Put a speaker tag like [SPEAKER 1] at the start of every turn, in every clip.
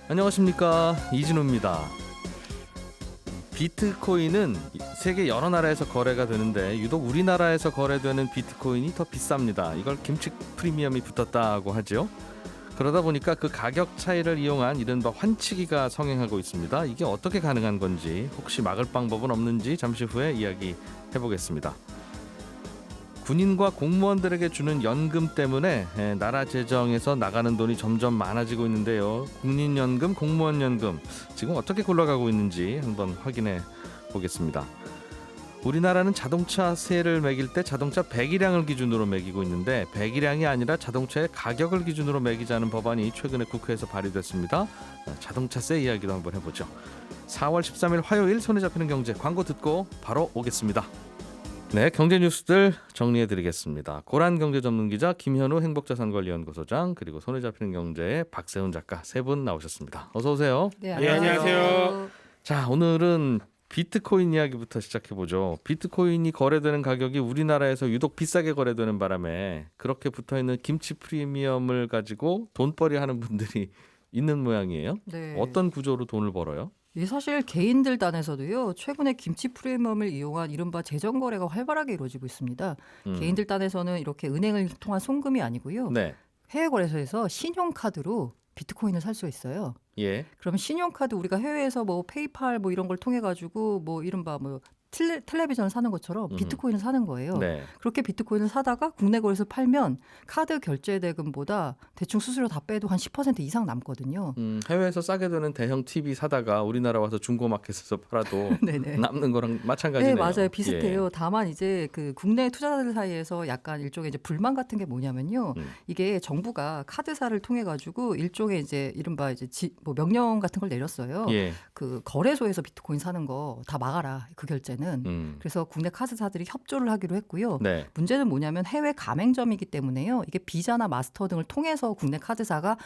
[SPEAKER 1] 안녕하십니까, 이진우입니다. 비트코인은 세계 여러 나라에서 거래가 되는데 유독 우리나라에서 거래되는 비트코인이 더 비쌉니다. 이걸 김치 프리미엄이 붙었다고 하죠. 그러다 보니까 그 가격 차이를 이용한 이른바 환치기가 성행하고 있습니다. 이게 어떻게 가능한 건지, 혹시 막을 방법은 없는지 잠시 후에 이야기해보겠습니다. 군인과 공무원들에게 주는 연금 때문에 나라 재정에서 나가는 돈이 점점 많아지고 있는데요. 국민연금, 공무원연금 지금 어떻게 굴러가고 있는지 한번 확인해 보겠습니다. 우리나라는 자동차세를 매길 때 자동차 배기량을 기준으로 매기고 있는데, 배기량이 아니라 자동차의 가격을 기준으로 매기자는 법안이 최근에 국회에서 발의됐습니다. 자동차세 이야기도 한번 해보죠. 4월 13일 화요일 손에 잡히는 경제, 광고 듣고 바로 오겠습니다. 네, 경제 뉴스들 정리해드리겠습니다. 고란 경제 전문 기자 김현우 행복자산관리연구소장, 그리고 손에 잡히는 경제의 박세훈 작가 세 분 나오셨습니다. 어서 오세요.
[SPEAKER 2] 네,
[SPEAKER 3] 안녕하세요.
[SPEAKER 1] 자, 오늘은 비트코인 이야기부터 시작해보죠. 비트코인이 거래되는 가격이 우리나라에서 유독 비싸게 거래되는 바람에 그렇게 붙어있는 김치 프리미엄을 가지고 돈벌이 하는 분들이 있는 모양이에요.
[SPEAKER 2] 네.
[SPEAKER 1] 어떤 구조로 돈을 벌어요?
[SPEAKER 2] 이 사실 개인들 단에서도요, 최근에 김치 프리미엄을 이용한 이른바 재정 거래가 활발하게 이루어지고 있습니다. 개인들 단에서는 이렇게 은행을 통한 송금이 아니고요,
[SPEAKER 1] 네.
[SPEAKER 2] 해외 거래소에서 신용카드로 비트코인을 살 수 있어요.
[SPEAKER 1] 예.
[SPEAKER 2] 그러면 신용카드, 우리가 해외에서 뭐 페이팔 뭐 이런 걸 통해 가지고 뭐 이른바 뭐 텔레비전 사는 것처럼 비트코인을 사는 거예요.
[SPEAKER 1] 네.
[SPEAKER 2] 그렇게 비트코인을 사다가 국내 거래소 팔면 카드 결제 대금보다 대충 수수료 다 빼도 한 10% 이상 남거든요.
[SPEAKER 1] 해외에서 싸게 되는 대형 TV 사다가 우리나라 와서 중고마켓에서 팔아도
[SPEAKER 2] 네네.
[SPEAKER 1] 남는 거랑 마찬가지네요.
[SPEAKER 2] 네, 맞아요. 비슷해요.
[SPEAKER 1] 예.
[SPEAKER 2] 다만 이제 그 국내 투자자들 사이에서 약간 일종의 이제 불만 같은 게 뭐냐면요. 이게 정부가 카드사를 통해 가지고 일종의 이제 이른바 이제 뭐 명령 같은 걸 내렸어요.
[SPEAKER 1] 예.
[SPEAKER 2] 그 거래소에서 비트코인 사는 거 다 막아라, 그 결제는. 그래서 국내 카드사들이 협조를 하기로 했고요.
[SPEAKER 1] 네.
[SPEAKER 2] 문제는 뭐냐면 해외 가맹점이기 때문에요. 이게 비자나 마스터 등을 통해서 국내 카드사가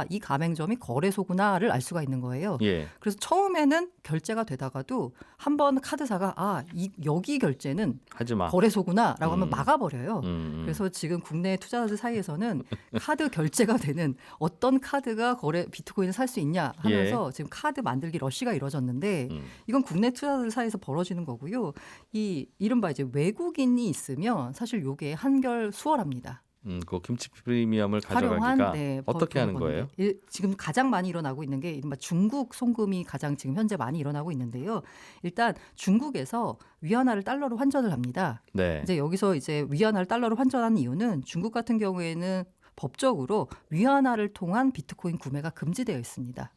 [SPEAKER 2] 이 가맹점이 거래소구나를 알 수가 있는 거예요.
[SPEAKER 1] 예.
[SPEAKER 2] 그래서 처음에는 결제가 되다가도 한번 카드사가 여기 결제는
[SPEAKER 1] 하지 마.
[SPEAKER 2] 거래소구나라고 하면 막아버려요.
[SPEAKER 1] 그래서
[SPEAKER 2] 그래서 지금 국내 투자자들 사이에서는 카드 결제가 되는 어떤 카드가 비트코인을 살 수 있냐 하면서 지금 카드 만들기 러시가 이루어졌는데, 이건 국내 투자자들 사이에서 벌어지는 거고요. 이 이른바 이제 외국인이 있으면 사실 요게 한결 수월합니다.
[SPEAKER 1] 그 김치 프리미엄을 가져가기가 어떻게 하는 거예요?
[SPEAKER 2] 지금 가장 많이 일어나고 있는 게 이른바 중국 송금이 가장 지금 현재 많이 일어나고 있는데요. 일단 중국에서 위안화를 달러로 환전을 합니다.
[SPEAKER 1] 네.
[SPEAKER 2] 이제 여기서 이제 위안화를 달러로 환전하는 이유는 중국 같은 경우에는 법적으로 위안화를 통한 비트코인 구매가 금지되어 있습니다.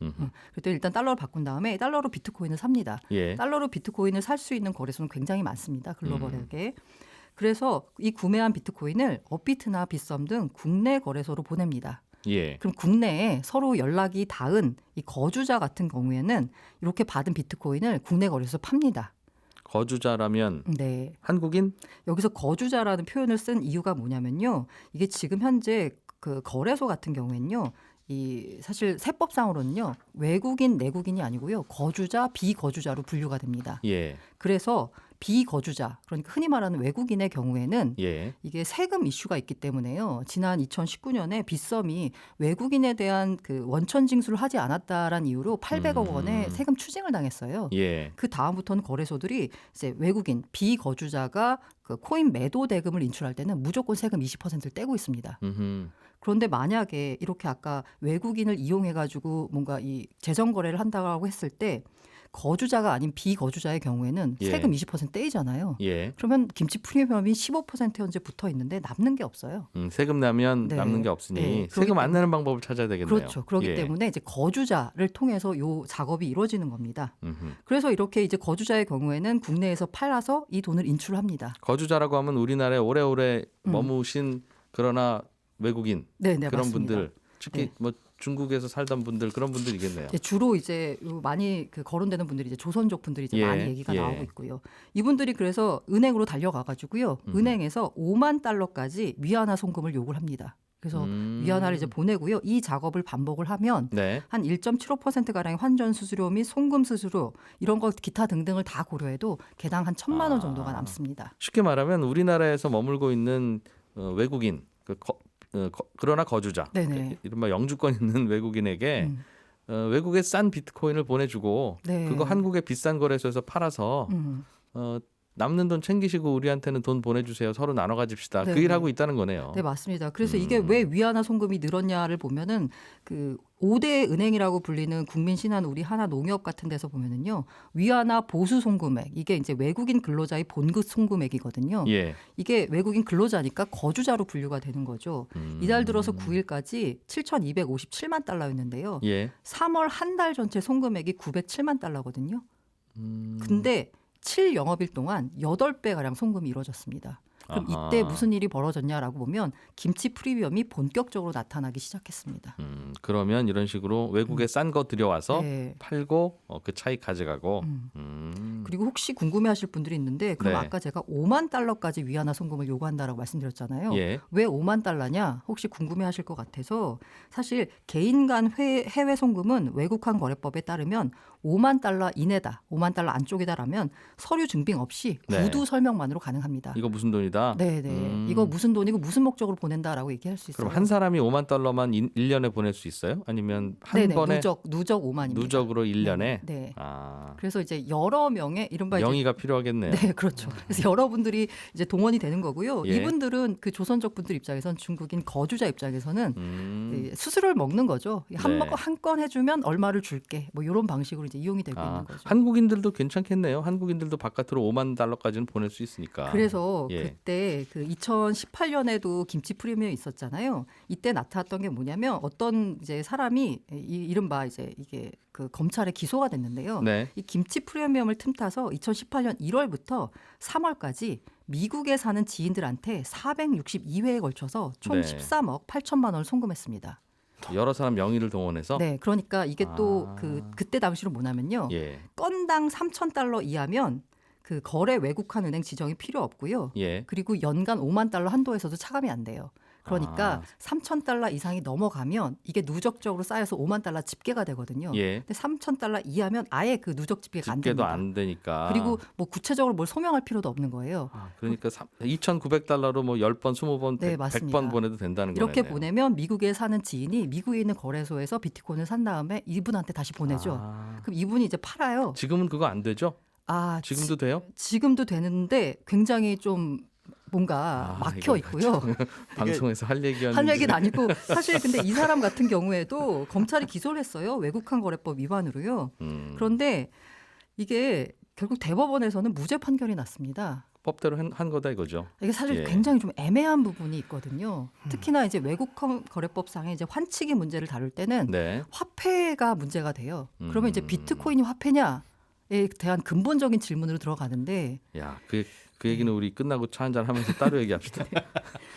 [SPEAKER 2] 그때 일단 달러로 바꾼 다음에 달러로 비트코인을 삽니다.
[SPEAKER 1] 예.
[SPEAKER 2] 달러로 비트코인을 살 수 있는 거래소는 굉장히 많습니다. 글로벌하게. 그래서 이 구매한 비트코인을 업비트나 빗썸 등 국내 거래소로 보냅니다.
[SPEAKER 1] 예.
[SPEAKER 2] 그럼 국내에 서로 연락이 닿은 이 거주자 같은 경우에는 이렇게 받은 비트코인을 국내 거래소에서 팝니다.
[SPEAKER 1] 거주자라면
[SPEAKER 2] 네.
[SPEAKER 1] 한국인?
[SPEAKER 2] 여기서 거주자라는 표현을 쓴 이유가 뭐냐면요. 이게 지금 현재 그 거래소 같은 경우에는요, 이 사실 세법상으로는요, 외국인, 내국인이 아니고요, 거주자, 비거주자로 분류가 됩니다.
[SPEAKER 1] 예.
[SPEAKER 2] 그래서 비거주자, 그러니까 흔히 말하는 외국인의 경우에는
[SPEAKER 1] 예.
[SPEAKER 2] 이게 세금 이슈가 있기 때문에요. 지난 2019년에 빗썸이 외국인에 대한 그 원천 징수를 하지 않았다라는 이유로 800억 원의 세금 추징을 당했어요.
[SPEAKER 1] 예.
[SPEAKER 2] 그 다음부터는 거래소들이 이제 외국인, 비거주자가 그 코인 매도 대금을 인출할 때는 무조건 세금 20%를 떼고 있습니다. 그런데 만약에 이렇게 아까 외국인을 이용해 가지고 뭔가 이 재정 거래를 한다고 했을 때 거주자가 아닌 비거주자의 경우에는
[SPEAKER 1] 예.
[SPEAKER 2] 세금 20% 떼이잖아요.
[SPEAKER 1] 예.
[SPEAKER 2] 그러면 김치 프리미엄이 15% 현재 붙어 있는데 남는 게 없어요.
[SPEAKER 1] 세금 나면
[SPEAKER 2] 네.
[SPEAKER 1] 남는 게 없으니
[SPEAKER 2] 네.
[SPEAKER 1] 세금 안 내는 방법을 찾아야 되겠네요.
[SPEAKER 2] 그렇죠. 그렇기
[SPEAKER 1] 예.
[SPEAKER 2] 때문에 이제 거주자를 통해서 요 작업이 이루어지는 겁니다. 그래서 이렇게 이제 거주자의 경우에는 국내에서 팔아서 이 돈을 인출합니다.
[SPEAKER 1] 거주자라고 하면 우리나라에 오래오래 머무신 그러나 외국인
[SPEAKER 2] 네,
[SPEAKER 1] 그런
[SPEAKER 2] 맞습니다.
[SPEAKER 1] 분들, 특히
[SPEAKER 2] 네.
[SPEAKER 1] 뭐 중국에서 살던 분들, 그런 분들이겠네요.
[SPEAKER 2] 주로 이제 많이 그 거론되는 분들이 이제 조선족 분들이 이제
[SPEAKER 1] 예,
[SPEAKER 2] 많이 얘기가
[SPEAKER 1] 예.
[SPEAKER 2] 나오고 있고요. 이분들이 그래서 은행으로 달려가가지고요, 은행에서 5만 달러까지 위안화 송금을 요구를 합니다. 그래서 위안화를 이제 보내고요. 이 작업을 반복을 하면
[SPEAKER 1] 네.
[SPEAKER 2] 한 1.75%가량의 환전 수수료 및 송금 수수료 이런 거 기타 등등을 다 고려해도 개당 한 1,000만 원 정도가 남습니다.
[SPEAKER 1] 쉽게 말하면 우리나라에서 머물고 있는 외국인, 그러나 거주자,
[SPEAKER 2] 네네.
[SPEAKER 1] 이른바 영주권 있는 외국인에게 외국에 싼 비트코인을 보내주고
[SPEAKER 2] 네.
[SPEAKER 1] 그거 한국의 비싼 거래소에서 팔아서 남는 돈 챙기시고 우리한테는 돈 보내주세요. 서로 나눠 가집시다.
[SPEAKER 2] 네,
[SPEAKER 1] 그 일
[SPEAKER 2] 네.
[SPEAKER 1] 하고 있다는 거네요.
[SPEAKER 2] 네, 맞습니다. 그래서 이게 왜 위안화 송금이 늘었냐를 보면은 그 5대 은행이라고 불리는 국민신한 우리 하나농협 같은 데서 보면은요. 위안화 보수 송금액 이게 이제 외국인 근로자의 본급 송금액이거든요.
[SPEAKER 1] 예.
[SPEAKER 2] 이게 외국인 근로자니까 거주자로 분류가 되는 거죠. 이달 들어서 9일까지 7,257만 달러였는데요.
[SPEAKER 1] 예.
[SPEAKER 2] 3월 한 달 전체 송금액이 907만 달러거든요. 근데 7영업일 동안 8배가량 송금이 이루어졌습니다. 그럼
[SPEAKER 1] 아하.
[SPEAKER 2] 이때 무슨 일이 벌어졌냐라고 보면 김치 프리미엄이 본격적으로 나타나기 시작했습니다.
[SPEAKER 1] 그러면 이런 식으로 외국에 싼 거 들여와서
[SPEAKER 2] 네.
[SPEAKER 1] 팔고 그 차익 가져가고.
[SPEAKER 2] 그리고 혹시 궁금해하실 분들이 있는데 그럼
[SPEAKER 1] 네.
[SPEAKER 2] 아까 제가 5만 달러까지 위안화 송금을 요구한다라고 말씀드렸잖아요.
[SPEAKER 1] 예.
[SPEAKER 2] 왜 5만 달러냐? 혹시 궁금해하실 것 같아서 사실 개인 간 해외 송금은 외국환 거래법에 따르면 5만 달러 이내다, 5만 달러 안쪽이다라면 서류 증빙 없이
[SPEAKER 1] 네.
[SPEAKER 2] 구두 설명만으로 가능합니다.
[SPEAKER 1] 이거 무슨 돈이다?
[SPEAKER 2] 네네. 이거 무슨 돈이고 무슨 목적으로 보낸다라고 얘기할 수 있어요.
[SPEAKER 1] 그럼 한 사람이 5만 달러만 1년에 보낼 수 있어요? 아니면 한
[SPEAKER 2] 네네.
[SPEAKER 1] 번에
[SPEAKER 2] 누적 5만입니다.
[SPEAKER 1] 누적으로 1년에?
[SPEAKER 2] 네.
[SPEAKER 1] 아,
[SPEAKER 2] 그래서 이제 여러 명의 이른바 이제
[SPEAKER 1] 명의가 필요하겠네요.
[SPEAKER 2] 네, 그렇죠. 그래서 여러분들이 이제 동원이 되는 거고요.
[SPEAKER 1] 예.
[SPEAKER 2] 이분들은 그 조선족 분들 입장에선 중국인 거주자 입장에서는
[SPEAKER 1] 음.
[SPEAKER 2] 수수료를 먹는 거죠.
[SPEAKER 1] 네.
[SPEAKER 2] 한 건 해주면 얼마를 줄게. 뭐 이런 방식으로 이제 이용이 되고 있는 거죠.
[SPEAKER 1] 한국인들도 괜찮겠네요. 한국인들도 바깥으로 5만 달러까지는 보낼 수 있으니까.
[SPEAKER 2] 그래서
[SPEAKER 1] 예.
[SPEAKER 2] 그때 그 2018년에도 김치 프리미엄이 있었잖아요. 이때 나타났던 게 뭐냐면 어떤 이제 사람이 이른바 이제 이게 그 검찰에 기소가 됐는데요.
[SPEAKER 1] 네.
[SPEAKER 2] 이 김치 프리미엄을 틈타서 2018년 1월부터 3월까지 미국에 사는 지인들한테 462회에 걸쳐서 총
[SPEAKER 1] 네.
[SPEAKER 2] 13억 8천만 원을 송금했습니다.
[SPEAKER 1] 여러 사람 명의를 동원해서.
[SPEAKER 2] 네, 그러니까 이게 또
[SPEAKER 1] 아.
[SPEAKER 2] 그때 당시로 뭐냐면요.
[SPEAKER 1] 예.
[SPEAKER 2] 건당 3,000달러 이하면 그 거래 외국환 은행 지정이 필요 없고요.
[SPEAKER 1] 예.
[SPEAKER 2] 그리고 연간 5만 달러 한도에서도 차감이 안 돼요. 그러니까
[SPEAKER 1] 아.
[SPEAKER 2] 3,000달러 이상이 넘어가면 이게 누적적으로 쌓여서 5만 달러 집계가 되거든요.
[SPEAKER 1] 예.
[SPEAKER 2] 근데 3,000달러 이하면 아예 그 누적 집계가 안
[SPEAKER 1] 집계도
[SPEAKER 2] 됩니다.
[SPEAKER 1] 안 되니까.
[SPEAKER 2] 그리고 뭐 구체적으로 뭘 소명할 필요도 없는 거예요.
[SPEAKER 1] 그러니까 2,900달러로 뭐 10번, 20번,
[SPEAKER 2] 네,
[SPEAKER 1] 100,
[SPEAKER 2] 맞습니다.
[SPEAKER 1] 100번 보내도 된다는 거네요.
[SPEAKER 2] 이렇게 보내면 미국에 사는 지인이 미국에 있는 거래소에서 비트코인을 산 다음에 이분한테 다시 보내죠.
[SPEAKER 1] 아.
[SPEAKER 2] 그럼 이분이 이제 팔아요.
[SPEAKER 1] 지금은 그거 안 되죠?
[SPEAKER 2] 아,
[SPEAKER 1] 지금도 돼요?
[SPEAKER 2] 지금도 되는데 굉장히 좀 뭔가 막혀
[SPEAKER 1] 이거
[SPEAKER 2] 있고요.
[SPEAKER 1] 방송에서 할 얘기였는데.
[SPEAKER 2] 한 얘기는 아니고 사실 근데 이 사람 같은 경우에도 검찰이 기소를 했어요. 외국환 거래법 위반으로요. 그런데 이게 결국 대법원에서는 무죄 판결이 났습니다.
[SPEAKER 1] 법대로 한 거다 이거죠.
[SPEAKER 2] 이게 사실
[SPEAKER 1] 예.
[SPEAKER 2] 굉장히 좀 애매한 부분이 있거든요. 특히나 이제 외국환 거래법상의 이제 환치기 문제를 다룰 때는
[SPEAKER 1] 네.
[SPEAKER 2] 화폐가 문제가 돼요. 그러면 이제 비트코인이 화폐냐에 대한 근본적인 질문으로 들어가는데
[SPEAKER 1] 야, 그 얘기는 우리 끝나고 차 한잔 하면서 따로 얘기합시다.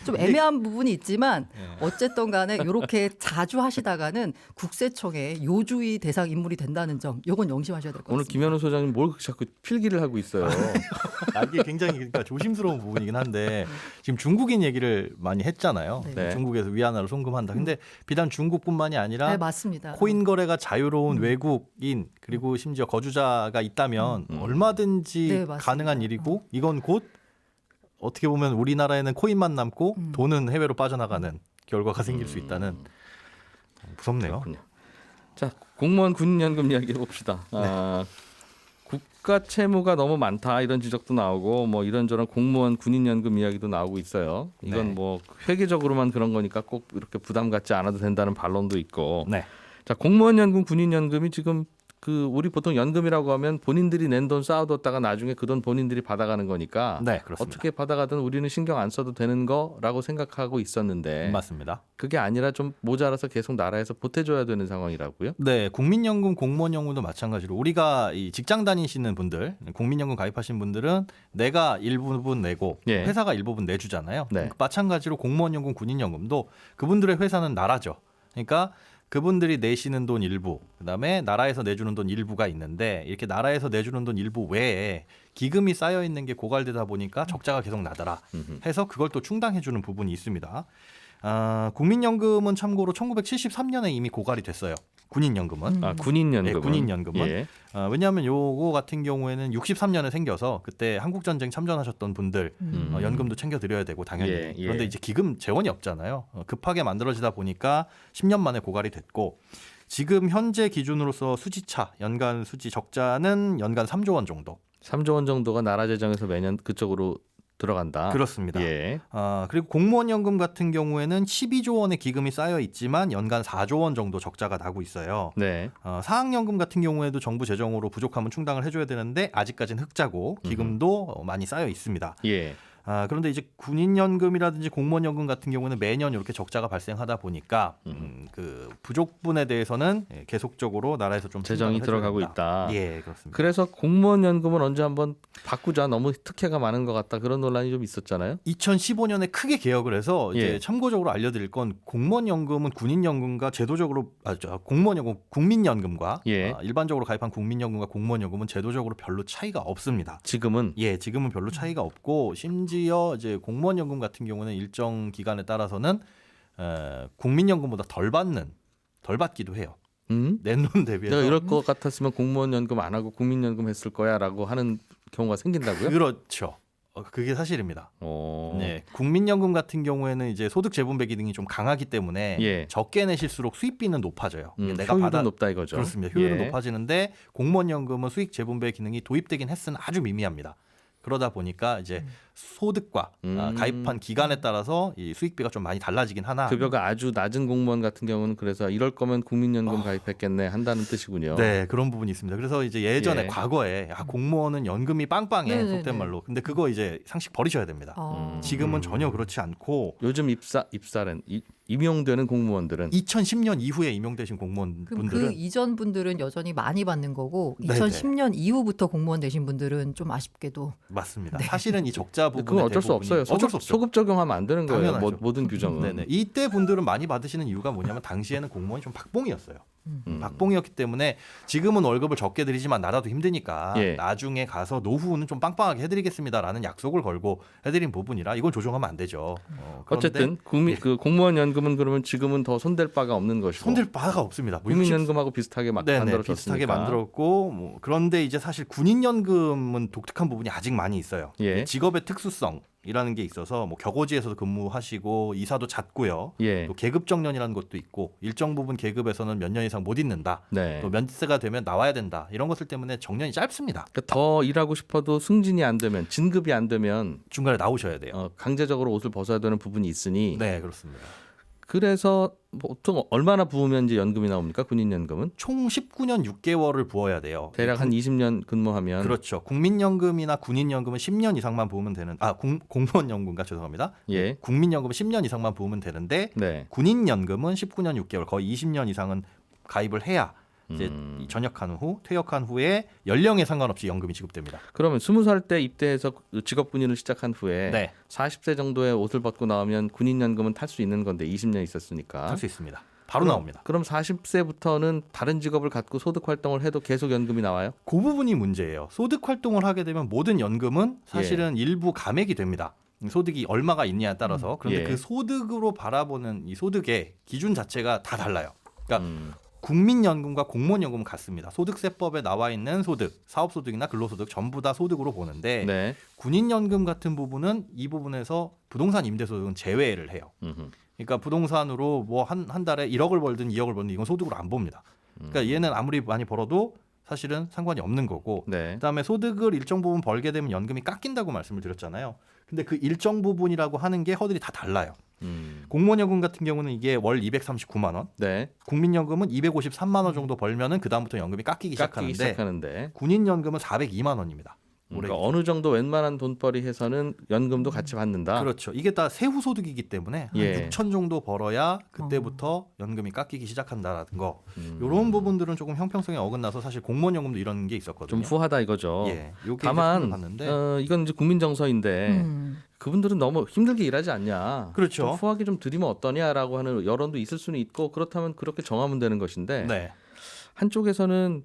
[SPEAKER 2] 좀 애매한 부분이 있지만 어쨌든 간에 이렇게 자주 하시다가는 국세청의 요주의 대상 인물이 된다는 점 이건 영심하셔야 될 것
[SPEAKER 1] 오늘
[SPEAKER 2] 같습니다.
[SPEAKER 1] 김현우 소장님 뭘 자꾸 필기를 하고 있어요.
[SPEAKER 3] 이게 굉장히 그러니까 조심스러운 부분이긴 한데 지금 중국인 얘기를 많이 했잖아요.
[SPEAKER 2] 네.
[SPEAKER 1] 네.
[SPEAKER 3] 중국에서 위안화를 송금한다. 근데 비단 중국뿐만이 아니라
[SPEAKER 2] 네, 맞습니다.
[SPEAKER 3] 코인 거래가 자유로운 외국인 그리고 심지어 거주자가 있다면 얼마든지
[SPEAKER 2] 네, 맞습니다.
[SPEAKER 3] 가능한 일이고 이건 곧 어떻게 보면 우리나라에는 코인만 남고 돈은 해외로 빠져나가는 결과가 생길 수 있다는 무섭네요.
[SPEAKER 1] 그렇군요. 자, 공무원 군인연금 이야기 해봅시다. 국가 채무가 너무 많다 이런 지적도 나오고 뭐 이런저런 공무원 군인연금 이야기도 나오고 있어요. 이건
[SPEAKER 3] 네.
[SPEAKER 1] 뭐 회계적으로만 그런 거니까 꼭 이렇게 부담 갖지 않아도 된다는 반론도 있고.
[SPEAKER 3] 네.
[SPEAKER 1] 자, 공무원연금, 군인연금이 지금 그 우리 보통 연금이라고 하면 본인들이 낸 돈 쌓아뒀다가 나중에 그 돈 본인들이 받아가는 거니까
[SPEAKER 3] 네, 그렇습니다.
[SPEAKER 1] 어떻게 받아가든 우리는 신경 안 써도 되는 거라고 생각하고 있었는데
[SPEAKER 3] 맞습니다.
[SPEAKER 1] 그게 아니라 좀 모자라서 계속 나라에서 보태줘야 되는 상황이라고요?
[SPEAKER 3] 네, 국민연금, 공무원연금도 마찬가지로 우리가 이 직장 다니시는 분들, 국민연금 가입하신 분들은 내가 일부분 내고
[SPEAKER 1] 예.
[SPEAKER 3] 회사가 일부분 내주잖아요.
[SPEAKER 1] 네.
[SPEAKER 3] 마찬가지로 공무원연금, 군인연금도 그분들의 회사는 나라죠. 그러니까 그분들이 내시는 돈 일부, 그다음에 나라에서 내주는 돈 일부가 있는데 이렇게 나라에서 내주는 돈 일부 외에 기금이 쌓여 있는 게 고갈되다 보니까 적자가 계속 나더라 해서 그걸 또 충당해주는 부분이 있습니다. 국민연금은 참고로 1973년에 이미 고갈이 됐어요. 군인연금은.
[SPEAKER 1] 군인연금은.
[SPEAKER 3] 네, 군인연금은.
[SPEAKER 1] 예.
[SPEAKER 3] 왜냐하면 요거 같은 경우에는 63년에 생겨서 그때 한국전쟁 참전하셨던 분들 연금도 챙겨드려야 되고 당연히.
[SPEAKER 1] 예,
[SPEAKER 3] 그런데 이제 기금 재원이 없잖아요. 급하게 만들어지다 보니까 10년 만에 고갈이 됐고 지금 현재 기준으로서 수지차 연간 수지 적자는 연간 3조 원 정도.
[SPEAKER 1] 3조 원 정도가 나라 재정에서 매년 그쪽으로 들어간다.
[SPEAKER 3] 그렇습니다.
[SPEAKER 1] 예.
[SPEAKER 3] 그리고 공무원 연금 같은 경우에는 12조 원의 기금이 쌓여 있지만 연간 4조 원 정도 적자가 나고 있어요.
[SPEAKER 1] 네.
[SPEAKER 3] 사학연금 같은 경우에도 정부 재정으로 부족하면 충당을 해줘야 되는데 아직까지는 흑자고 기금도 많이 쌓여 있습니다.
[SPEAKER 1] 예.
[SPEAKER 3] 그런데 이제 군인연금이라든지 공무원연금 같은 경우는 매년 이렇게 적자가 발생하다 보니까 그 부족분에 대해서는 계속적으로 나라에서 좀
[SPEAKER 1] 재정이
[SPEAKER 3] 충당을
[SPEAKER 1] 들어가고
[SPEAKER 3] 해줘야 된다.
[SPEAKER 1] 있다.
[SPEAKER 3] 예, 그렇습니다.
[SPEAKER 1] 그래서 공무원 연금은 언제 한번 바꾸자. 너무 특혜가 많은 것 같다. 그런 논란이 좀 있었잖아요.
[SPEAKER 3] 2015년에 크게 개혁을 해서 이제
[SPEAKER 1] 예.
[SPEAKER 3] 참고적으로 알려드릴 건 공무원연금은 군인연금과 제도적으로 공무원연금 국민연금과
[SPEAKER 1] 예.
[SPEAKER 3] 일반적으로 가입한 국민연금과 공무원연금은 제도적으로 별로 차이가 없습니다.
[SPEAKER 1] 지금은
[SPEAKER 3] 예, 지금은 별로 차이가 없고 심지어 이제 공무원연금 같은 경우는 일정 기간에 따라서는 국민연금보다 덜 받기도 해요. 낸돈 대비해서.
[SPEAKER 1] 내가 이럴 것 같았으면 공무원 연금 안 하고 국민연금 했을 거야라고 하는 경우가 생긴다고요?
[SPEAKER 3] 그렇죠. 그게 사실입니다. 네, 국민연금 같은 경우에는 이제 소득 재분배 기능이 좀 강하기 때문에
[SPEAKER 1] 예.
[SPEAKER 3] 적게 내실수록 수입비는 높아져요. 내가
[SPEAKER 1] 효율은 높다 이거죠.
[SPEAKER 3] 그렇습니다. 효율은
[SPEAKER 1] 예.
[SPEAKER 3] 높아지는데 공무원연금은 수익 재분배 기능이 도입되긴 했으나 아주 미미합니다. 그러다 보니까 이제 소득과 가입한 기간에 따라서 이 수익비가 좀 많이 달라지긴 하나
[SPEAKER 1] 급여가 아주 낮은 공무원 같은 경우는 그래서 이럴 거면 국민연금 가입했겠네 한다는 뜻이군요.
[SPEAKER 3] 네, 그런 부분이 있습니다. 그래서 이제 예전에
[SPEAKER 1] 예.
[SPEAKER 3] 과거에 공무원은 연금이 빵빵해
[SPEAKER 2] 네네네.
[SPEAKER 3] 속된 말로. 근데 그거 이제 상식 버리셔야 됩니다. 지금은 전혀 그렇지 않고
[SPEAKER 1] 요즘 입사는 임용되는 공무원들은
[SPEAKER 3] 2010년 이후에 임용되신
[SPEAKER 2] 그럼
[SPEAKER 3] 공무원분들은
[SPEAKER 2] 그 이전 분들은 여전히 많이 받는 거고
[SPEAKER 3] 네네.
[SPEAKER 2] 2010년 이후부터 공무원 되신 분들은 좀 아쉽게도
[SPEAKER 3] 맞습니다. 사실은 이 적자 부분에
[SPEAKER 1] 그건 어쩔 수
[SPEAKER 3] 대부분이-
[SPEAKER 1] 없어요.
[SPEAKER 3] 어쩔 수 없죠.
[SPEAKER 1] 소급 적용하면 안 되는 거예요.
[SPEAKER 3] 당연하죠.
[SPEAKER 1] 모든 규정은.
[SPEAKER 3] 네네. 이때 분들은 많이 받으시는 이유가 뭐냐면 당시에는 공무원이 좀 박봉이었어요. 박봉이었기 때문에 지금은 월급을 적게 드리지만 나라도 힘드니까
[SPEAKER 1] 예.
[SPEAKER 3] 나중에 가서 노후는 좀 빵빵하게 해드리겠습니다라는 약속을 걸고 해드린 부분이라 이건 조정하면 안 되죠. 그런데
[SPEAKER 1] 어쨌든 그 공무원 연금은 그러면 지금은 더 손댈 바가 없는 것이고
[SPEAKER 3] 손댈 바가 없습니다. 뭐
[SPEAKER 1] 국민연금하고 비슷하게
[SPEAKER 3] 네네,
[SPEAKER 1] 만들어졌으니까.
[SPEAKER 3] 비슷하게 만들었고 그런데 이제 사실 군인연금은 독특한 부분이 아직 많이 있어요.
[SPEAKER 1] 예.
[SPEAKER 3] 직업의 특수성이라는 게 있어서 뭐 격오지에서도 근무하시고 이사도 잦고요.
[SPEAKER 1] 예.
[SPEAKER 3] 또 계급 정년이라는 것도 있고 일정 부분 계급에서는 몇 년 이상 못 있는다.
[SPEAKER 1] 네.
[SPEAKER 3] 또 면세가 되면 나와야 된다. 이런 것들 때문에 정년이 짧습니다.
[SPEAKER 1] 그러니까 더 일하고 싶어도 승진이 안 되면 진급이 안 되면
[SPEAKER 3] 중간에 나오셔야 돼요.
[SPEAKER 1] 강제적으로 옷을 벗어야 되는 부분이 있으니
[SPEAKER 3] 네, 그렇습니다.
[SPEAKER 1] 그래서 보통 얼마나 부으면 이제 연금이 나옵니까? 군인연금은
[SPEAKER 3] 총 19년 6개월을 부어야 돼요.
[SPEAKER 1] 대략 한 20년 근무하면
[SPEAKER 3] 그렇죠. 국민연금이나 군인연금은 10년 이상만 부으면 되는 공무원연금과 죄송합니다.
[SPEAKER 1] 예.
[SPEAKER 3] 국민연금은 10년 이상만 부으면 되는데
[SPEAKER 1] 네.
[SPEAKER 3] 군인연금은 19년 6개월 거의 20년 이상은 가입을 해야 이제 전역한 후 퇴역한 후에 연령에 상관없이 연금이 지급됩니다.
[SPEAKER 1] 그러면 20살 때 입대해서 직업군인을 시작한 후에
[SPEAKER 3] 네,
[SPEAKER 1] 40세 정도의 옷을 벗고 나오면 군인연금은 탈 수 있는 건데 20년 있었으니까.
[SPEAKER 3] 할 수 있습니다. 바로 나옵니다.
[SPEAKER 1] 그럼 40세부터는 다른 직업을 갖고 소득 활동을 해도 계속 연금이 나와요?
[SPEAKER 3] 그 부분이 문제예요. 소득 활동을 하게 되면 모든 연금은 사실은 일부 감액이 됩니다. 소득이 얼마가 있냐에 따라서. 그런데
[SPEAKER 1] 예.
[SPEAKER 3] 그 소득으로 바라보는 이 소득의 기준 자체가 다 달라요. 그러니까 국민연금과 공무원연금은 같습니다. 소득세법에 나와 있는 소득, 사업소득이나 근로소득 전부 다 소득으로 보는데
[SPEAKER 1] 네.
[SPEAKER 3] 군인연금 같은 부분은 이 부분에서 부동산 임대소득은 제외를 해요. 그러니까 부동산으로 뭐 한 달에 1억을 벌든 2억을 벌든 이건 소득으로 안 봅니다. 그러니까 얘는 아무리 많이 벌어도 사실은 상관이 없는 거고
[SPEAKER 1] 네.
[SPEAKER 3] 그다음에 소득을 일정 부분 벌게 되면 연금이 깎인다고 말씀을 드렸잖아요. 근데 그 일정 부분이라고 하는 게 허들이 다 달라요. 공무원연금 같은 경우는 이게 월 239만 원,
[SPEAKER 1] 네.
[SPEAKER 3] 국민연금은 253만 원 정도 벌면은 그 다음부터 연금이 깎이기 시작하는데 군인연금은 402만 원입니다.
[SPEAKER 1] 그러니까 어느 정도 웬만한 돈벌이 해서는 연금도 같이 받는다.
[SPEAKER 3] 그렇죠. 이게 다 세후 소득이기 때문에
[SPEAKER 1] 예.
[SPEAKER 3] 한 6천 정도 벌어야 그때부터 연금이 깎이기 시작한다라는 거. 이런 부분들은 조금 형평성에 어긋나서 사실 공무원연금도 이런 게 있었거든요.
[SPEAKER 1] 좀 후하다 이거죠.
[SPEAKER 3] 예. 요게
[SPEAKER 1] 다만
[SPEAKER 3] 봤는데
[SPEAKER 1] 이건 이제 국민 정서인데 그분들은 너무 힘들게 일하지 않냐.
[SPEAKER 3] 그렇죠.
[SPEAKER 1] 좀 후하게 좀 드리면 어떠냐라고 하는 여론도 있을 수는 있고 그렇다면 그렇게 정하면 되는 것인데
[SPEAKER 3] 네.
[SPEAKER 1] 한쪽에서는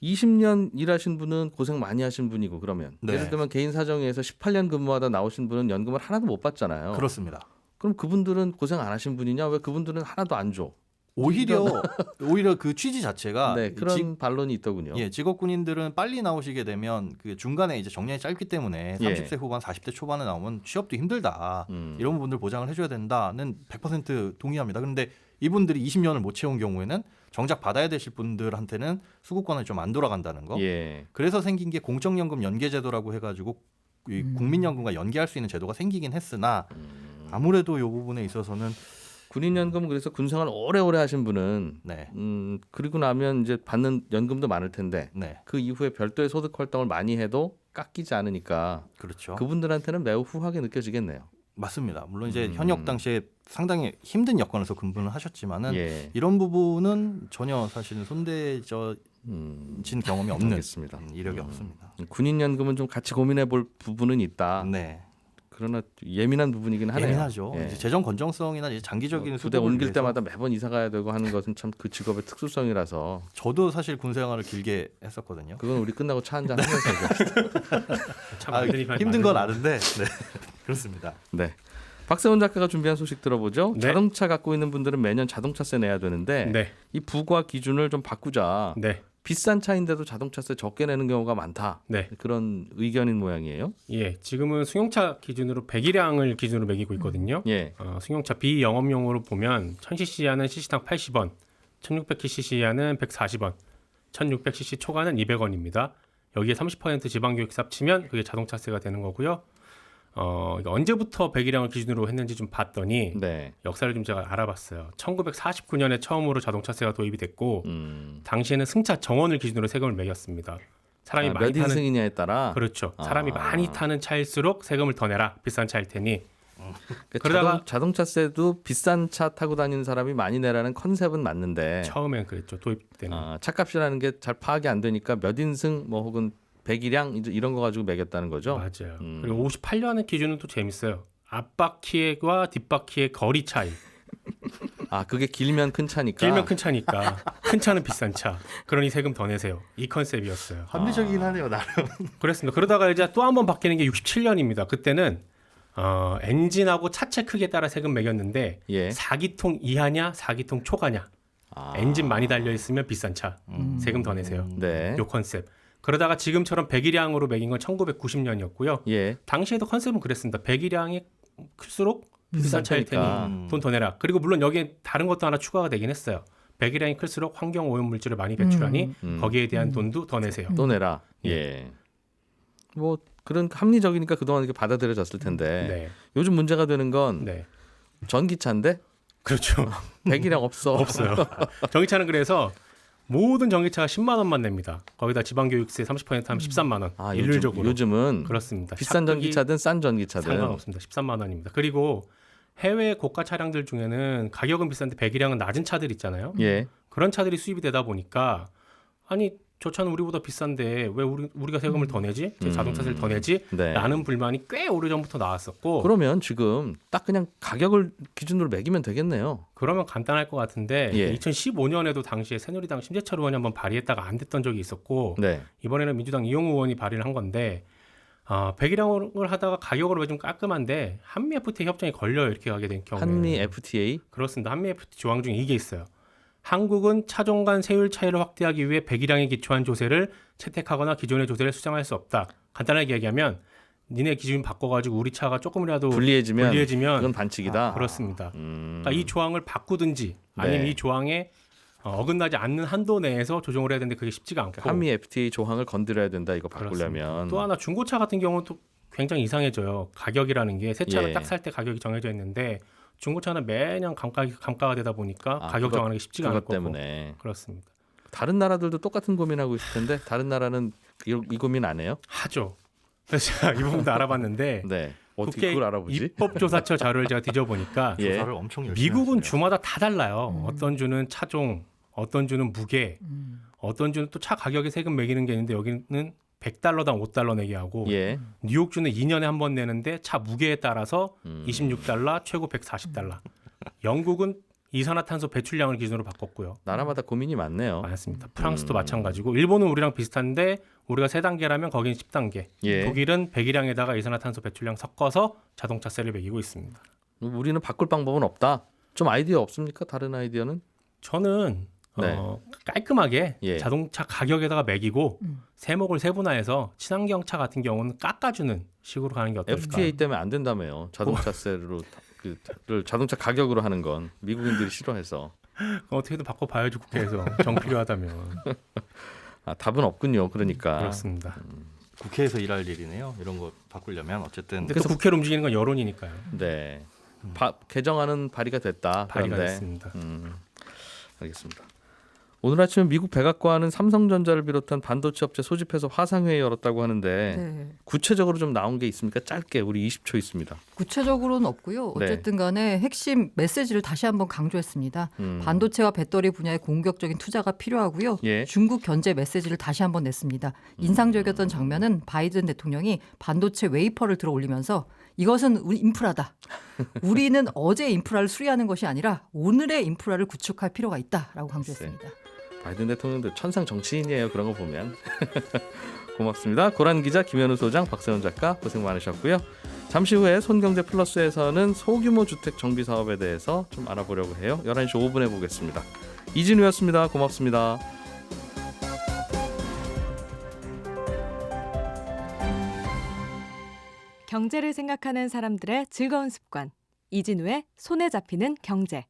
[SPEAKER 1] 20년 일하신 분은 고생 많이 하신 분이고 그러면
[SPEAKER 3] 네.
[SPEAKER 1] 예를 들면 개인 사정에 의해서 18년 근무하다 나오신 분은 연금을 하나도 못 받잖아요.
[SPEAKER 3] 그렇습니다.
[SPEAKER 1] 그럼 그분들은 고생 안 하신 분이냐? 왜 그분들은 하나도 안 줘?
[SPEAKER 3] 오히려 그 취지 자체가
[SPEAKER 1] 네, 그런 반론이 있더군요.
[SPEAKER 3] 예, 직업군인들은 빨리 나오시게 되면 그 중간에 이제 정년이 짧기 때문에 30세
[SPEAKER 1] 예.
[SPEAKER 3] 후반, 40대 초반에 나오면 취업도 힘들다.
[SPEAKER 1] 음.
[SPEAKER 3] 이런 부분들 보장을 해줘야 된다는 100% 동의합니다. 그런데 이분들이 20년을 못 채운 경우에는 정작 받아야 되실 분들한테는 수급권이 좀 안 돌아간다는 거.
[SPEAKER 1] 예.
[SPEAKER 3] 그래서 생긴 게 공적연금 연계제도라고 해가지고 이 국민연금과 연계할 수 있는 제도가 생기긴 했으나 아무래도 이 부분에 있어서는
[SPEAKER 1] 군인연금 그래서 군생활 오래오래 하신 분은
[SPEAKER 3] 네,
[SPEAKER 1] 그리고 나면 이제 받는 연금도 많을 텐데
[SPEAKER 3] 네,
[SPEAKER 1] 그 이후에 별도의 소득 활동을 많이 해도 깎이지 않으니까
[SPEAKER 3] 그렇죠.
[SPEAKER 1] 그분들한테는 매우 후하게 느껴지겠네요.
[SPEAKER 3] 맞습니다. 물론 이제 현역 당시에 상당히 힘든 여건에서 근무를 하셨지만은
[SPEAKER 1] 예.
[SPEAKER 3] 이런 부분은 전혀 사실은 손대진 경험이 없는
[SPEAKER 1] 알겠습니다.
[SPEAKER 3] 이력이 없습니다.
[SPEAKER 1] 군인연금은 좀 같이 고민해 볼 부분은 있다.
[SPEAKER 3] 네,
[SPEAKER 1] 그러나 예민한 부분이긴 하네요.
[SPEAKER 3] 예민하죠.
[SPEAKER 1] 예.
[SPEAKER 3] 이제 재정 건정성이나 이제 장기적인
[SPEAKER 1] 부대
[SPEAKER 3] 수급을
[SPEAKER 1] 옮길
[SPEAKER 3] 위해서
[SPEAKER 1] 때마다 매번 이사 가야 되고 하는 것은 참 그 직업의 특수성이라서
[SPEAKER 3] 저도 사실 군 생활을 길게 했었거든요.
[SPEAKER 1] 그건 우리 끝나고 차 한잔 하면서 얘기합시다.
[SPEAKER 4] 참
[SPEAKER 3] 아,
[SPEAKER 4] 힘든 말이
[SPEAKER 3] 힘든 건
[SPEAKER 4] 많네요.
[SPEAKER 3] 아는데 네. 그렇습니다.
[SPEAKER 1] 네. 박세훈 작가가 준비한 소식 들어보죠.
[SPEAKER 4] 네.
[SPEAKER 1] 자동차 갖고 있는 분들은 매년 자동차세 내야 되는데
[SPEAKER 4] 네,
[SPEAKER 1] 이 부과 기준을 좀 바꾸자.
[SPEAKER 4] 네,
[SPEAKER 1] 비싼 차인데도 자동차세 적게 내는 경우가 많다.
[SPEAKER 4] 네.
[SPEAKER 1] 그런 의견인 모양이에요.
[SPEAKER 4] 예, 지금은 승용차 기준으로 배기량을 기준으로 매기고 있거든요.
[SPEAKER 1] 예.
[SPEAKER 4] 승용차 비영업용으로 보면 1000cc 이하는 cc당 80원, 1600cc 이하는 140원, 1600cc 초과는 200원입니다. 여기에 30% 지방교육세 합치면 그게 자동차세가 되는 거고요. 이게 언제부터 배기량을 기준으로 했는지 좀 봤더니
[SPEAKER 1] 네.
[SPEAKER 4] 역사를 좀 제가 알아봤어요. 1949년에 처음으로 자동차세가 도입이 됐고 당시에는 승차 정원을 기준으로 세금을 매겼습니다. 사람이 많이
[SPEAKER 1] 몇
[SPEAKER 4] 타는
[SPEAKER 1] 인승이냐에 따라
[SPEAKER 4] 그렇죠. 사람이 많이 타는 차일수록 세금을 더 내라. 비싼 차일 테니. 그러다가
[SPEAKER 1] 자동차세도 비싼 차 타고 다니는 사람이 많이 내라는 컨셉은 맞는데
[SPEAKER 4] 처음엔 그랬죠. 도입 때는.
[SPEAKER 1] 차값이라는 게 잘 파악이 안 되니까 몇 인승 뭐 혹은 배기량 이제 이런 거 가지고 매겼다는 거죠.
[SPEAKER 4] 맞아요. 그리고 58년의 기준은 또 재밌어요. 앞바퀴와 뒷바퀴의 거리 차이.
[SPEAKER 1] 그게 길면 큰 차니까.
[SPEAKER 4] 길면 큰 차니까 큰 차는 비싼 차. 그러니 세금 더 내세요. 이 컨셉이었어요.
[SPEAKER 3] 합리적이긴 하네요, 나름.
[SPEAKER 4] 그렇습니다. 그러다가 이제 또 한 번 바뀌는 게 67년입니다. 그때는 엔진하고 차체 크기에 따라 세금 매겼는데
[SPEAKER 1] 예.
[SPEAKER 4] 4기통 이하냐 4기통 초과냐. 엔진 많이 달려 있으면 비싼 차. 세금 더 내세요.
[SPEAKER 1] 네.
[SPEAKER 4] 요 컨셉. 그러다가 지금처럼 배기량으로 매긴 건 1990년이었고요.
[SPEAKER 1] 예.
[SPEAKER 4] 당시에도 컨셉은 그랬습니다. 배기량이 클수록 비싼 차일 테니
[SPEAKER 1] 차니까.
[SPEAKER 4] 돈 더 내라. 그리고 물론 여기에 다른 것도 하나 추가가 되긴 했어요. 배기량이 클수록 환경 오염 물질을 많이 배출하니 거기에 대한 돈도 더 내세요.
[SPEAKER 1] 또 내라. 예. 뭐 그런 합리적이니까 그동안 이렇게 받아들여졌을 텐데
[SPEAKER 4] 네.
[SPEAKER 1] 요즘 문제가 되는 건
[SPEAKER 4] 네.
[SPEAKER 1] 전기차인데
[SPEAKER 4] 그렇죠.
[SPEAKER 1] 배기량 없어.
[SPEAKER 4] 없어요. 전기차는 그래서 모든 전기차가 10만 원만 냅니다. 거기다 지방교육세 30% 하면 13만 원. 일률적으로.
[SPEAKER 1] 요즘은
[SPEAKER 4] 그렇습니다.
[SPEAKER 1] 비싼
[SPEAKER 4] 샤프기
[SPEAKER 1] 전기차든 싼 전기차든
[SPEAKER 4] 상관없습니다. 13만 원입니다. 그리고 해외 고가 차량들 중에는 가격은 비싼데 배기량은 낮은 차들 있잖아요.
[SPEAKER 1] 예.
[SPEAKER 4] 그런 차들이 수입이 되다 보니까 아니 저 차는 우리보다 비싼데 왜 우리가 세금을 더 내지? 자동차세를 더 내지?
[SPEAKER 1] 네.
[SPEAKER 4] 라는 불만이 꽤 오래전부터 나왔었고
[SPEAKER 1] 그러면 지금 딱 그냥 가격을 기준으로 매기면 되겠네요.
[SPEAKER 4] 그러면 간단할 것 같은데
[SPEAKER 1] 예.
[SPEAKER 4] 2015년에도 당시에 새누리당 심재철 의원이 한번 발의했다가 안 됐던 적이 있었고
[SPEAKER 1] 네.
[SPEAKER 4] 이번에는 민주당 이용우 의원이 발의를 한 건데 배기량을 하다가 가격으로 좀 깔끔한데 한미 FTA 협정이 걸려요. 이렇게 가게 된 경우에
[SPEAKER 1] 한미 FTA
[SPEAKER 4] 그렇습니다. 한미 FTA 조항 중에 이게 있어요. 한국은 차종 간 세율 차이를 확대하기 위해 배기량에 기초한 조세를 채택하거나 기존의 조세를 수정할 수 없다. 간단하게 얘기하면 니네 기준 바꿔가지고 우리 차가 조금이라도
[SPEAKER 1] 불리해지면
[SPEAKER 4] 그건
[SPEAKER 1] 그건 반칙이다.
[SPEAKER 4] 그렇습니다. 그러니까 이 조항을 바꾸든지 아니면
[SPEAKER 1] 네.
[SPEAKER 4] 이 조항에 어긋나지 않는 한도 내에서 조정을 해야 되는데 그게 쉽지가 않고
[SPEAKER 1] 한미 FTA 조항을 건드려야 된다. 이거
[SPEAKER 4] 그렇습니다.
[SPEAKER 1] 바꾸려면
[SPEAKER 4] 또 하나 중고차 같은 경우는 또 굉장히 이상해져요. 가격이라는 게 새 차를
[SPEAKER 1] 예.
[SPEAKER 4] 딱 살 때 가격이 정해져 있는데 중고차는 매년 감가가 되다 보니까 가격 정하는 게 쉽지가
[SPEAKER 1] 그것
[SPEAKER 4] 않고
[SPEAKER 1] 때문에
[SPEAKER 4] 그렇습니다.
[SPEAKER 1] 다른 나라들도 똑같은 고민하고 있을 텐데 다른 나라는 이 고민 안 해요?
[SPEAKER 4] 하죠. 그래서 제가 이 부분도 알아봤는데
[SPEAKER 1] 네. 어떻게
[SPEAKER 4] 국회
[SPEAKER 1] 그걸 알아보지?
[SPEAKER 4] 입법조사처 자료를 제가 뒤져보니까
[SPEAKER 1] 예.
[SPEAKER 3] 조사를 엄청 열심히
[SPEAKER 4] 미국은
[SPEAKER 3] 하시네요.
[SPEAKER 4] 주마다 다 달라요. 어떤 주는 차종, 어떤 주는 무게, 어떤 주는 또 차 가격에 세금 매기는 게 있는데 여기는 $100당 $5 내게 하고
[SPEAKER 1] 예.
[SPEAKER 4] 뉴욕주는 2년에 한 번 내는데 차 무게에 따라서 $26, 최고 $140. 영국은 이산화탄소 배출량을 기준으로 바꿨고요.
[SPEAKER 1] 나라마다 고민이 많네요.
[SPEAKER 4] 많습니다. 프랑스도 마찬가지고 일본은 우리랑 비슷한데 우리가 3단계라면 거기는 10단계.
[SPEAKER 1] 예.
[SPEAKER 4] 독일은 배기량에다가 이산화탄소 배출량 섞어서 자동차세를 매기고 있습니다.
[SPEAKER 1] 우리는 바꿀 방법은 없다. 좀 아이디어 없습니까? 다른 아이디어는?
[SPEAKER 4] 저는
[SPEAKER 1] 네.
[SPEAKER 4] 깔끔하게
[SPEAKER 1] 예.
[SPEAKER 4] 자동차 가격에다가 매기고 세목을 세분화해서 친환경차 같은 경우는 깎아주는 식으로 가는 게 어떨까?
[SPEAKER 1] FTA 때문에 안 된다며요. 자동차세로 를 자동차 가격으로 하는 건 미국인들이 싫어해서.
[SPEAKER 4] 어떻게든 바꿔봐야지 국회에서 정 필요하다면.
[SPEAKER 1] 아, 답은 없군요. 그러니까.
[SPEAKER 4] 그렇습니다.
[SPEAKER 3] 국회에서 일할 일이네요. 이런 거 바꾸려면 어쨌든
[SPEAKER 4] 근데 또 국회를 움직이는 건 여론이니까요.
[SPEAKER 1] 네. 개정안은 발의가 됐다.
[SPEAKER 4] 발의가
[SPEAKER 1] 그런데,
[SPEAKER 4] 됐습니다.
[SPEAKER 1] 알겠습니다. 오늘 아침에 미국 백악관은 삼성전자를 비롯한 반도체 업체 소집해서 화상회의 열었다고 하는데
[SPEAKER 2] 네.
[SPEAKER 1] 구체적으로 좀 나온 게 있습니까? 짧게 우리 20초 있습니다.
[SPEAKER 2] 구체적으로는 없고요.
[SPEAKER 1] 네.
[SPEAKER 2] 어쨌든 간에 핵심 메시지를 다시 한번 강조했습니다.
[SPEAKER 1] 음.
[SPEAKER 2] 반도체와 배터리 분야에 공격적인 투자가 필요하고요.
[SPEAKER 1] 예.
[SPEAKER 2] 중국 견제 메시지를 다시 한번 냈습니다. 인상적이었던 장면은 바이든 대통령이 반도체 웨이퍼를 들어 올리면서 이것은 우리 인프라다. 우리는 어제 인프라를 수리하는 것이 아니라 오늘의 인프라를 구축할 필요가 있다라고 강조했습니다.
[SPEAKER 1] 바이든 대통령도 천상 정치인이에요. 그런 거 보면. 고맙습니다. 고란 기자, 김현우 소장, 박세훈 작가 고생 많으셨고요. 잠시 후에 손경제 플러스에서는 소규모 주택 정비 사업에 대해서 좀 알아보려고 해요. 11시 5분에 보겠습니다. 이진우였습니다. 고맙습니다.
[SPEAKER 5] 경제를 생각하는 사람들의 즐거운 습관. 이진우의 손에 잡히는 경제.